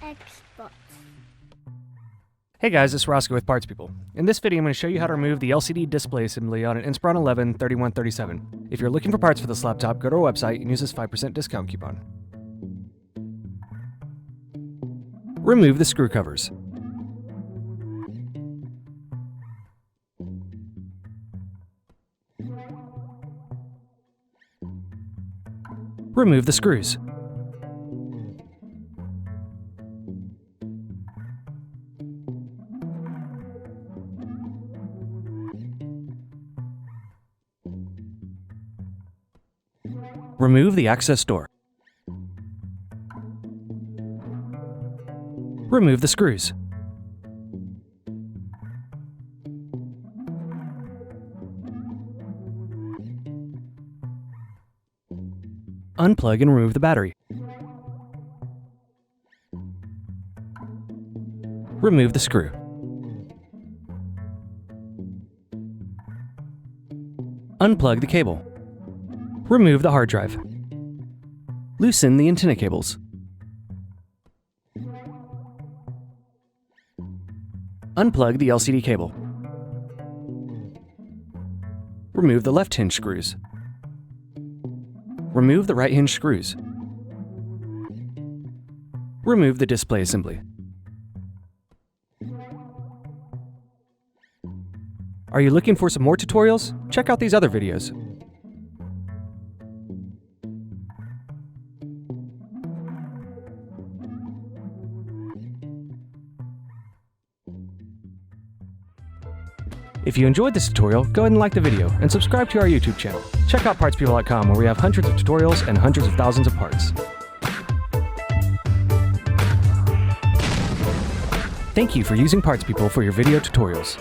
Xbox. Hey guys, it's Roscoe with Parts People. In this video, I'm going to show you how to remove the LCD display assembly on an Inspiron 11 3137. If you're looking for parts for this laptop, go to our website and use this 5% discount coupon. Remove the screw covers. Remove the screws. Remove the access door. Remove the screws. Unplug and remove the battery. Remove the screw. Unplug the cable. Remove the hard drive. Loosen the antenna cables. Unplug the LCD cable. Remove the left hinge screws. Remove the right hinge screws. Remove the display assembly. Are you looking for some more tutorials? Check out these other videos. If you enjoyed this tutorial, go ahead and like the video and subscribe to our YouTube channel. Check out partspeople.com where we have hundreds of tutorials and hundreds of thousands of parts. Thank you for using Parts People for your video tutorials.